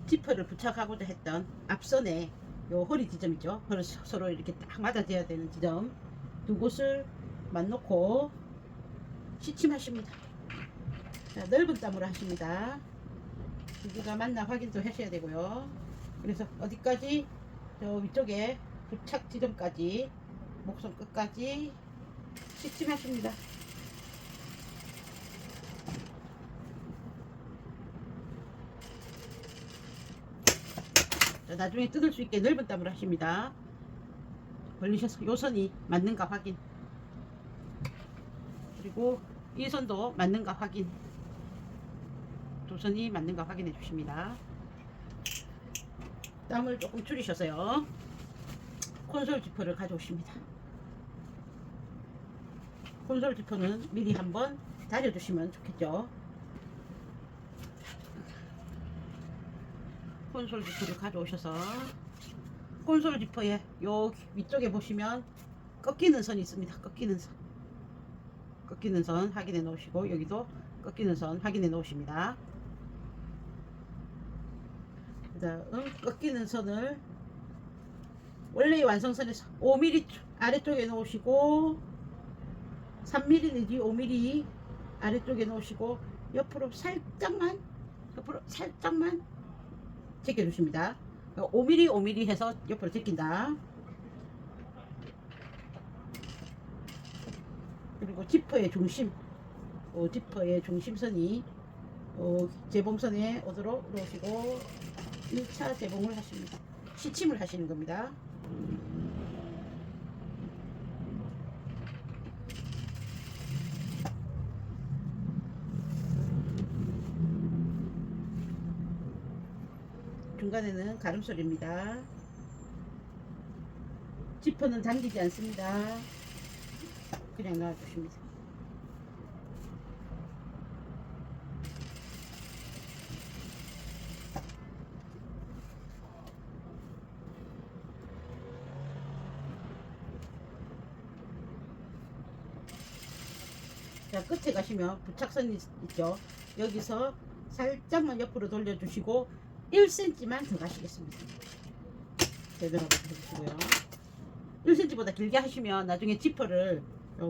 지퍼를 부착하고자 했던 앞선에 요 허리 지점 있죠. 서로 이렇게 딱 맞아줘야 되는 지점 두 곳을 맞놓고 시침하십니다. 자, 넓은 땀으로 하십니다. 두 개가 맞나 확인도 하셔야 되고요. 그래서 어디까지 저 위쪽에 부착 지점까지 목선 끝까지 시침하십니다. 자, 나중에 뜯을 수 있게 넓은 땀으로 하십니다. 벌리셔서 요 선이 맞는가 확인, 그리고 이 선도 맞는가 확인, 두 선이 맞는가 확인해 주십니다. 땀을 조금 줄이셔서요 콘솔 지퍼를 가져오십니다. 콘솔 지퍼는 미리 한번 다려 주시면 좋겠죠. 콘솔 지퍼를 가져오셔서 콘솔 지퍼의 요 위쪽에 보시면 꺾이는 선이 있습니다. 꺾이는 선 확인해 놓으시고, 여기도 꺾이는 선 확인해 놓으십니다. 그 다음 꺾이는 선을 원래의 완성선에서 5mm 아래쪽에 놓으시고, 3mm 내지 5mm 아래쪽에 놓으시고, 옆으로 살짝만 제껴주십니다. 5mm 해서 옆으로 제낀다. 그리고 지퍼의 중심선이 재봉선에 오도록 놓으시고 1차 재봉을 하십니다. 시침을 하시는 겁니다. 중간에는 가름솔입니다. 지퍼는 당기지 않습니다. 그냥 놔주십니다. 자, 끝에 가시면 부착선이 있죠. 여기서 살짝만 옆으로 돌려주시고 1cm만 더 가시겠습니다. 제대로 해주시고요. 1cm보다 길게 하시면 나중에 지퍼를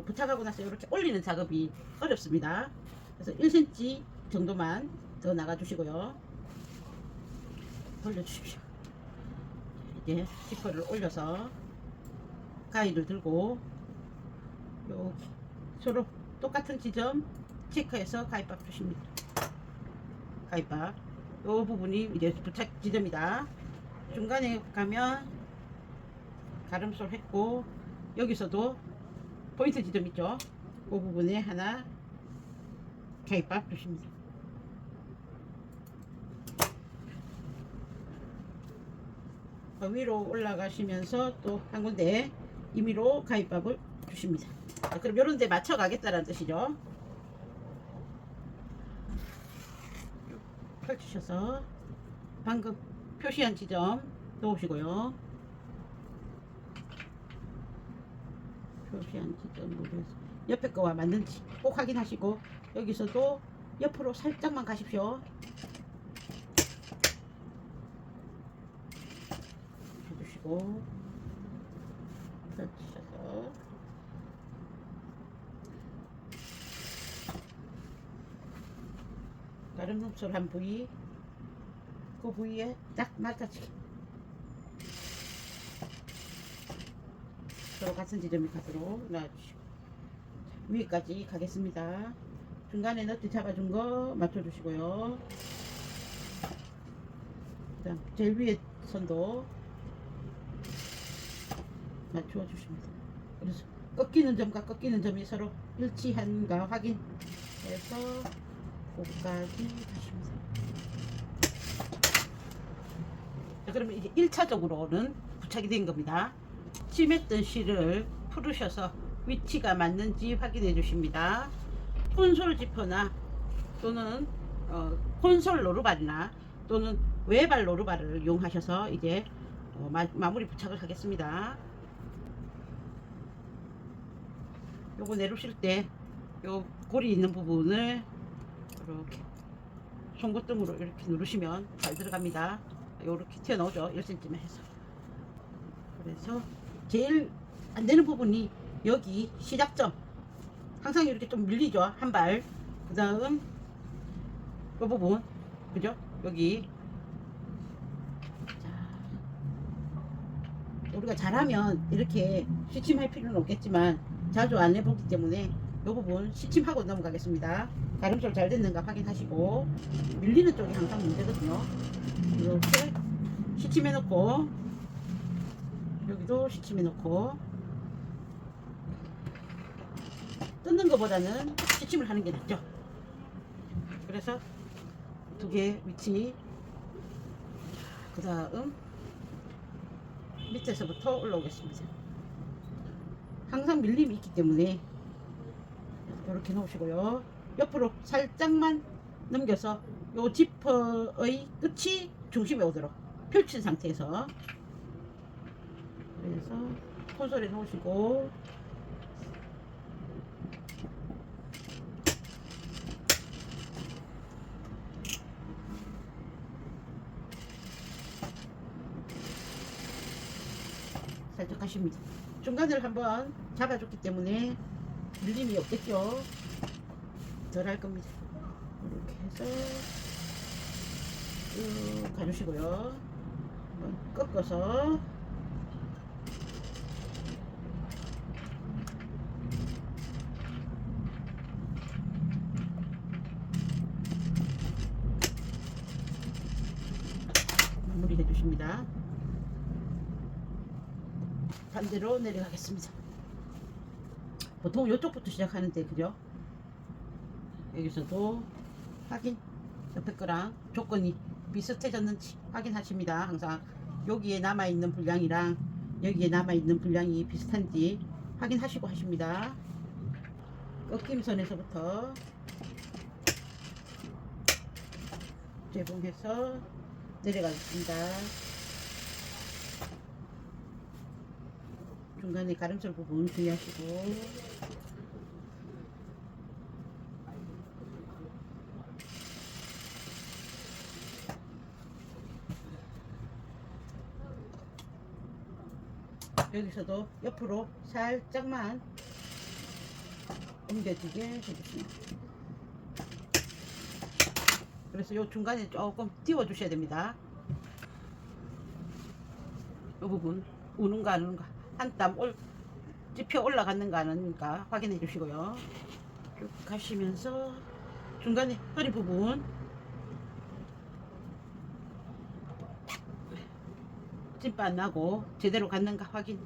부착하고 나서 이렇게 올리는 작업이 어렵습니다. 그래서 1cm 정도만 더 나가주시고요. 돌려주십시오. 이제 지퍼를 올려서 가위를 들고 여기 서로 똑같은 지점 체크해서 가위밥 주십니다. 가위밥 요 부분이 이제 부착 지점이다. 중간에 가면 가름솔 했고, 여기서도 포인트 지점 있죠. 그 부분에 하나 가위밥 주십니다. 위로 올라가시면서 또 한 군데 임의로 가위밥을 주십니다. 자, 그럼 요런 데 맞춰 가겠다는 뜻이죠. 펼치셔서 방금 표시한 지점 놓으시고요. 표시한 지점으로 해서 옆에 거와 맞는지 꼭 확인하시고, 여기서도 옆으로 살짝만 가십시오. 해주시고 펼치셔서 다른 흡솔한 부위, 그 부위에 딱 맞춰지게 서로 같은 지점이 가도록 놔주시고, 위에까지 가겠습니다. 중간에 너트 잡아준 거 맞춰주시고요. 그다음 제일 위에 선도 맞춰 주십니다. 그래서 꺾이는 점과 꺾이는 점이 서로 일치한가 확인해서 거기까지 가십니다. 자, 그러면 이제 1차적으로는 부착이 된 겁니다. 찜했던 실을 풀으셔서 위치가 맞는지 확인해 주십니다. 콘솔 지퍼나 또는 콘솔 노루발이나 또는 외발 노루발을 이용하셔서 이제 마무리 부착을 하겠습니다. 요거 내리실 때 요 고리 있는 부분을 이렇게 송곳등으로 이렇게 누르시면 잘 들어갑니다. 이렇게 튀어나오죠. 1cm만 해서. 그래서 제일 안 되는 부분이 여기 시작점. 항상 이렇게 좀 밀리죠. 한 발. 그 다음 이 부분. 그죠? 여기. 자, 우리가 잘하면 이렇게 시침할 필요는 없겠지만 자주 안 해보기 때문에 이 부분 시침하고 넘어가겠습니다. 가름sol 잘 됐는가 확인하시고, 밀리는 쪽이 항상 문제거든요. 이렇게 시침해 놓고, 여기도 시침해 놓고, 뜯는 것보다는 시침을 하는 게 낫죠. 그래서 두 개 위치, 그 다음 밑에서부터 올라오겠습니다. 항상 밀림이 있기 때문에 이렇게 놓으시고요. 옆으로 살짝만 넘겨서 요 지퍼의 끝이 중심에 오도록 펼친 상태에서, 그래서 콘솔에 놓으시고, 살짝 하십니다. 중간을 한번 잡아줬기 때문에 밀림이 없겠죠. 덜 할 겁니다. 이렇게 해서 쭉 가주시고요. 한번 꺾어서 마무리 해주십니다. 반대로 내려가겠습니다. 보통 이쪽부터 시작하는데, 그죠? 여기서도 확인, 옆에 거랑 조건이 비슷해졌는지 확인하십니다. 항상 여기에 남아있는 분량이랑 여기에 남아있는 분량이 비슷한지 확인하시고 하십니다. 꺾임선에서부터 재봉해서 내려가겠습니다. 중간에 가름sol 부분 주의하시고, 여기서도 옆으로 살짝만 옮겨지게 해주십니다. 그래서 요 중간에 조금 띄워 주셔야 됩니다. 요 부분 우는가 안 우는가, 한 땀 찝혀 올라갔는가 안 하는가 확인해 주시고요. 쭉 가시면서 중간에 허리 부분 찐빠 안 나고 제대로 갔는가 확인,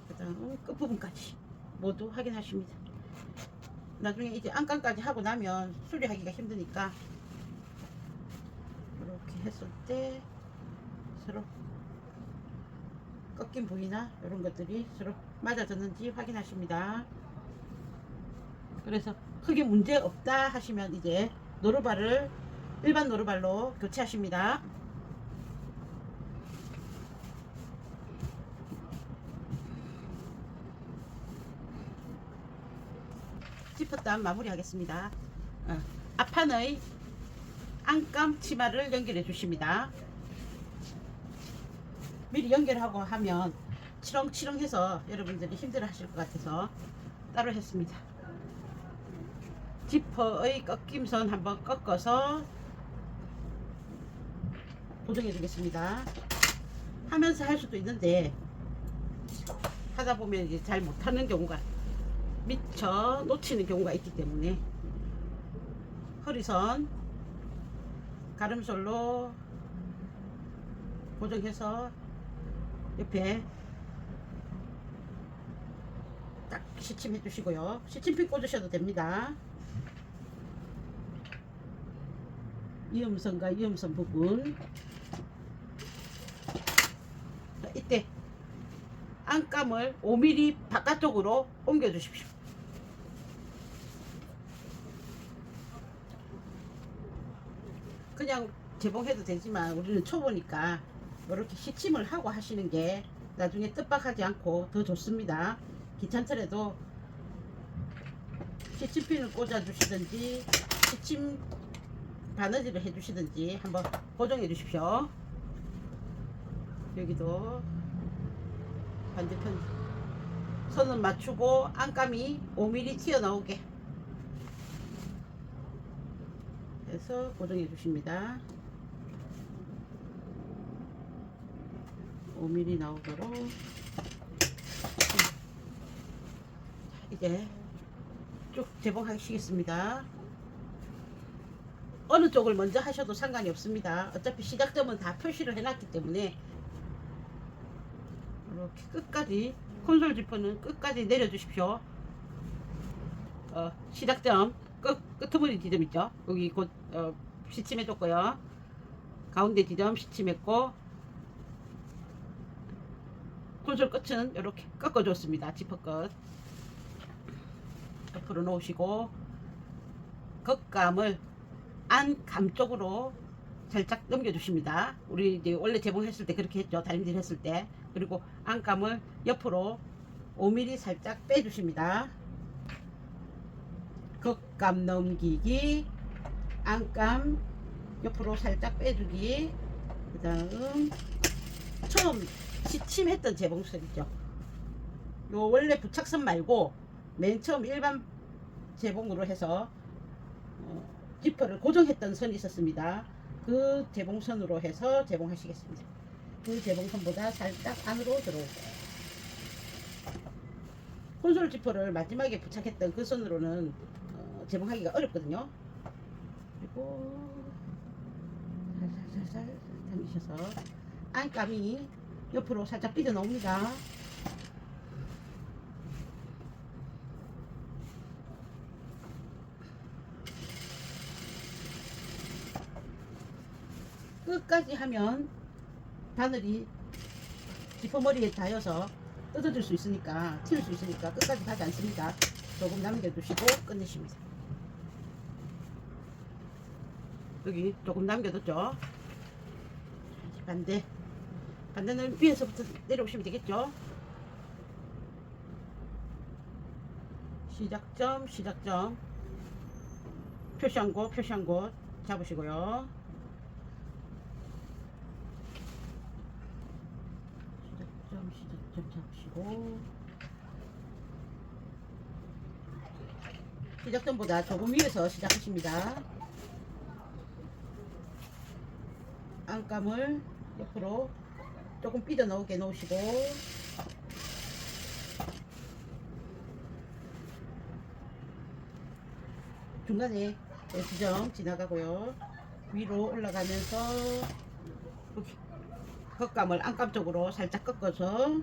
그 다음 끝부분까지 모두 확인하십니다. 나중에 이제 안감까지 하고 나면 수리하기가 힘드니까 이렇게 했을 때 서로 꺾인 부위나 이런 것들이 서로 맞아졌는지 확인하십니다. 그래서 크게 문제 없다 하시면 이제 노루발을 일반 노루발로 교체하십니다. 지퍼땀 마무리 하겠습니다. 앞판의 안감 치마를 연결해 주십니다. 미리 연결하고 하면 치렁치렁해서 여러분들이 힘들어 하실 것 같아서 따로 했습니다. 지퍼의 꺾임선 한번 꺾어서 고정해 주겠습니다. 하면서 할 수도 있는데 하다 보면 이제 잘 못하는 경우가, 미처 놓치는 경우가 있기 때문에 허리선 가름솔로 고정해서 옆에 딱 시침해 주시고요. 시침핀 꽂으셔도 됩니다. 이음선과 이음선 부분, 이때 안감을 5mm 바깥쪽으로 옮겨 주십시오. 그냥 재봉해도 되지만 우리는 초보니까 이렇게 시침을 하고 하시는 게 나중에 뜻박하지 않고 더 좋습니다. 귀찮더라도 시침핀을 꽂아 주시든지 시침 바느질을 해주시든지 한번 고정해 주십시오. 여기도 반대편 선을 맞추고 안감이 5mm 튀어나오게 해서 고정해 주십니다. 5mm 나오도록. 이제 쭉 재봉하시겠습니다. 어느 쪽을 먼저 하셔도 상관이 없습니다. 어차피 시작점은 다 표시를 해놨기 때문에 이렇게 끝까지 콘솔 지퍼는 끝까지 내려주십시오. 시작점 끄트머리 지점 있죠? 여기 곧 시침해줬고요. 가운데 지점 시침했고 콘솔 끝은 이렇게 꺾어줬습니다. 지퍼 끝 옆으로 놓으시고 겉감을 안감 쪽으로 살짝 넘겨주십니다. 우리 이제 원래 재봉했을 때 그렇게 했죠. 다림질 했을 때. 그리고 안감을 옆으로 5mm 살짝 빼주십니다. 겉감 넘기기, 안감 옆으로 살짝 빼주기. 그 다음 처음 시침했던 재봉선 있죠. 요 원래 부착선 말고 맨 처음 일반 재봉으로 해서 지퍼를 고정했던 선이 있었습니다. 그 재봉선으로 해서 재봉하시겠습니다. 그 재봉선보다 살짝 안으로 들어오고 콘솔 지퍼를 마지막에 부착했던 그 선으로는 재봉하기가 어렵거든요. 그리고 살살 당기셔서 안감이 옆으로 살짝 삐져 나옵니다. 끝까지 하면 바늘이 지퍼머리에 닿아서 뜯어질 수 있으니까 튈 수 있으니까 끝까지 가지 않습니다. 조금 남겨두시고 끝내십니다. 여기 조금 남겨뒀죠. 반대는 위에서부터 내려오시면 되겠죠. 시작점 표시한 곳 잡으시고요. 시작점 잡으시고 시작점보다 조금 위에서 시작하십니다. 안감을 옆으로 조금 삐져 나오게 놓으시고 중간에 지점 지나가고요. 위로 올라가면서 이렇게 겉감을 안감 쪽으로 살짝 꺾어서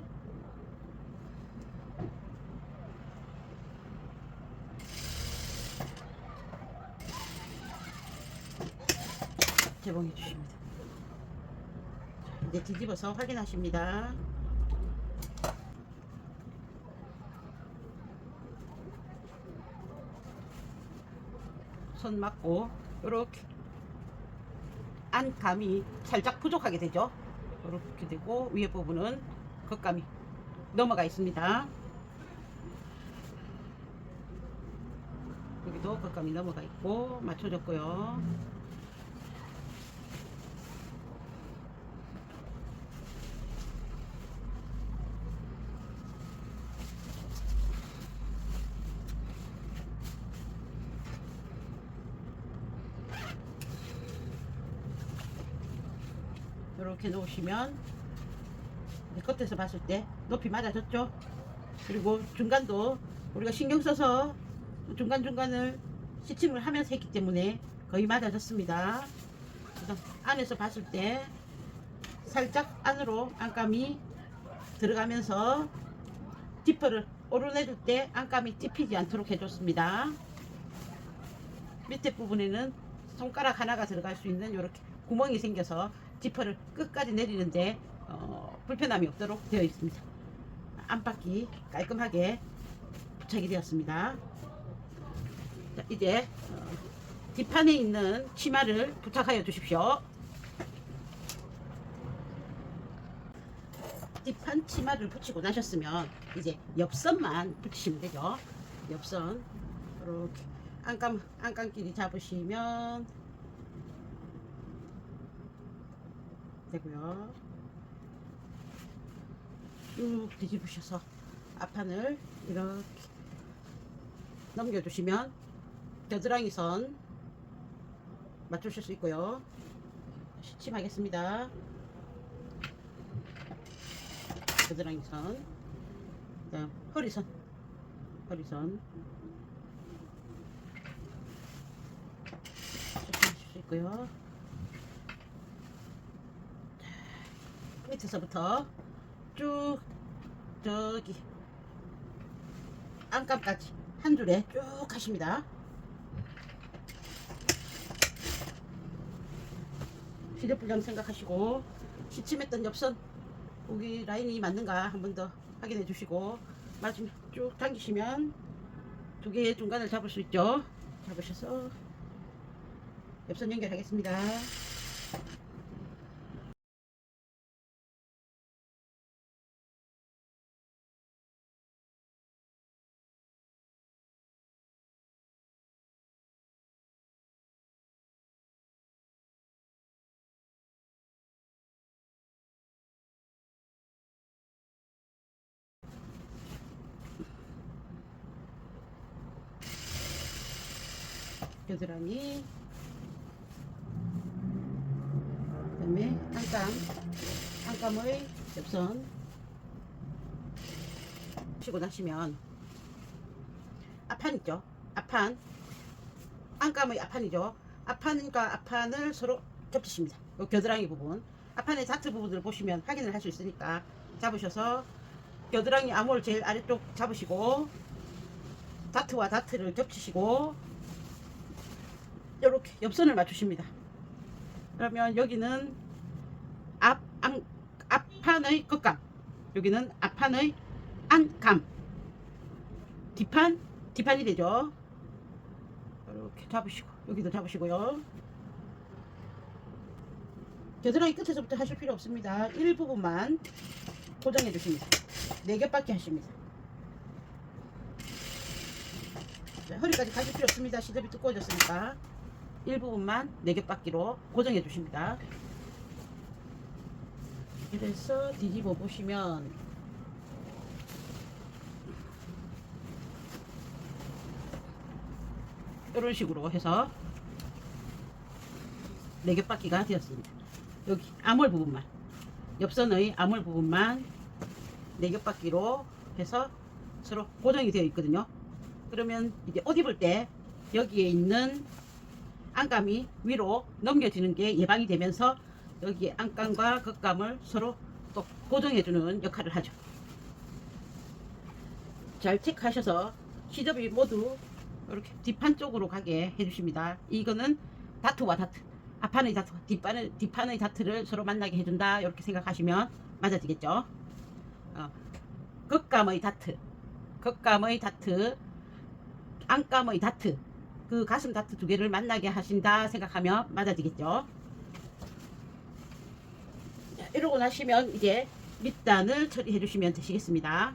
재봉해 주십니다. 이제 뒤집어서 확인하십니다. 손 맞고 이렇게 안감이 살짝 부족하게 되죠. 이렇게 되고 위에 부분은 겉감이 넘어가 있습니다. 여기도 겉감이 넘어가 있고 맞춰졌고요. 이렇게 놓으시면 겉에서 봤을 때 높이 맞아졌죠. 그리고 중간도 우리가 신경 써서 중간중간을 시침을 하면서 했기 때문에 거의 맞아졌습니다. 그래서 안에서 봤을 때 살짝 안으로 안감이 들어가면서 지퍼를 오르내릴 때 안감이 찝히지 않도록 해줬습니다. 밑에 부분에는 손가락 하나가 들어갈 수 있는 이렇게 구멍이 생겨서 지퍼를 끝까지 내리는데 불편함이 없도록 되어 있습니다. 안바퀴 깔끔하게 부착이 되었습니다. 자, 이제 뒷판에 있는 치마를 부착하여 주십시오. 뒷판 치마를 붙이고 나셨으면 이제 옆선만 붙이시면 되죠. 옆선 이렇게 안감끼리 잡으시면 되고요. 쭉 뒤집으셔서 앞판을 이렇게 넘겨주시면 겨드랑이 선 맞추실 수 있고요. 시침하겠습니다. 겨드랑이 선, 그다음 허리선 시침하실 수 있고요. 밑에서부터 쭉 저기 안감까지 한 줄에 쭉 하십니다. 시접불량 생각하시고 시침했던 옆선 여기 라인이 맞는가 한 번 더 확인해 주시고 맞으면 쭉 당기시면 두 개의 중간을 잡을 수 있죠. 잡으셔서 옆선 연결하겠습니다. 겨드랑이, 그 다음에 안감의 옆선 치고 나시면 앞판 있죠. 앞판, 안감의 앞판이죠. 앞판과 앞판을 서로 겹치십니다. 요 겨드랑이 부분, 앞판의 다트 부분을 보시면 확인을 할 수 있으니까 잡으셔서 겨드랑이 암홀 제일 아래쪽 잡으시고 다트와 다트를 겹치시고 이렇게 옆선을 맞추십니다. 그러면 여기는 앞판의 끝감, 여기는 앞판의 안감, 뒷판이 되죠. 이렇게 잡으시고 여기도 잡으시고요. 겨드랑이 끝에서부터 하실 필요 없습니다. 일부분만 고정해 주십니다. 4겹밖에 하십니다. 자, 허리까지 가실 필요 없습니다. 시접이 두꺼워졌으니까 일부분만 4겹받기로 고정해 주십니다. 그래서 뒤집어 보시면 이런 식으로 해서 4겹받기가 되었습니다. 여기 암홀 부분만, 옆선의 암홀 부분만 4겹받기로 해서 서로 고정이 되어 있거든요. 그러면 이제 옷 입을 때 여기에 있는 안감이 위로 넘겨지는 게 예방이 되면서 여기 안감과 겉감을 서로 또 고정해주는 역할을 하죠. 잘 체크하셔서 시접이 모두 이렇게 뒷판 쪽으로 가게 해주십니다. 이거는 다트와 다트, 앞판의 다트, 뒷판의 다트를 서로 만나게 해준다. 이렇게 생각하시면 맞아지겠죠. 겉감의 다트, 안감의 다트, 그 가슴 다트 두 개를 만나게 하신다 생각하면 맞아지겠죠. 자, 이러고 나시면 이제 밑단을 처리해 주시면 되시겠습니다.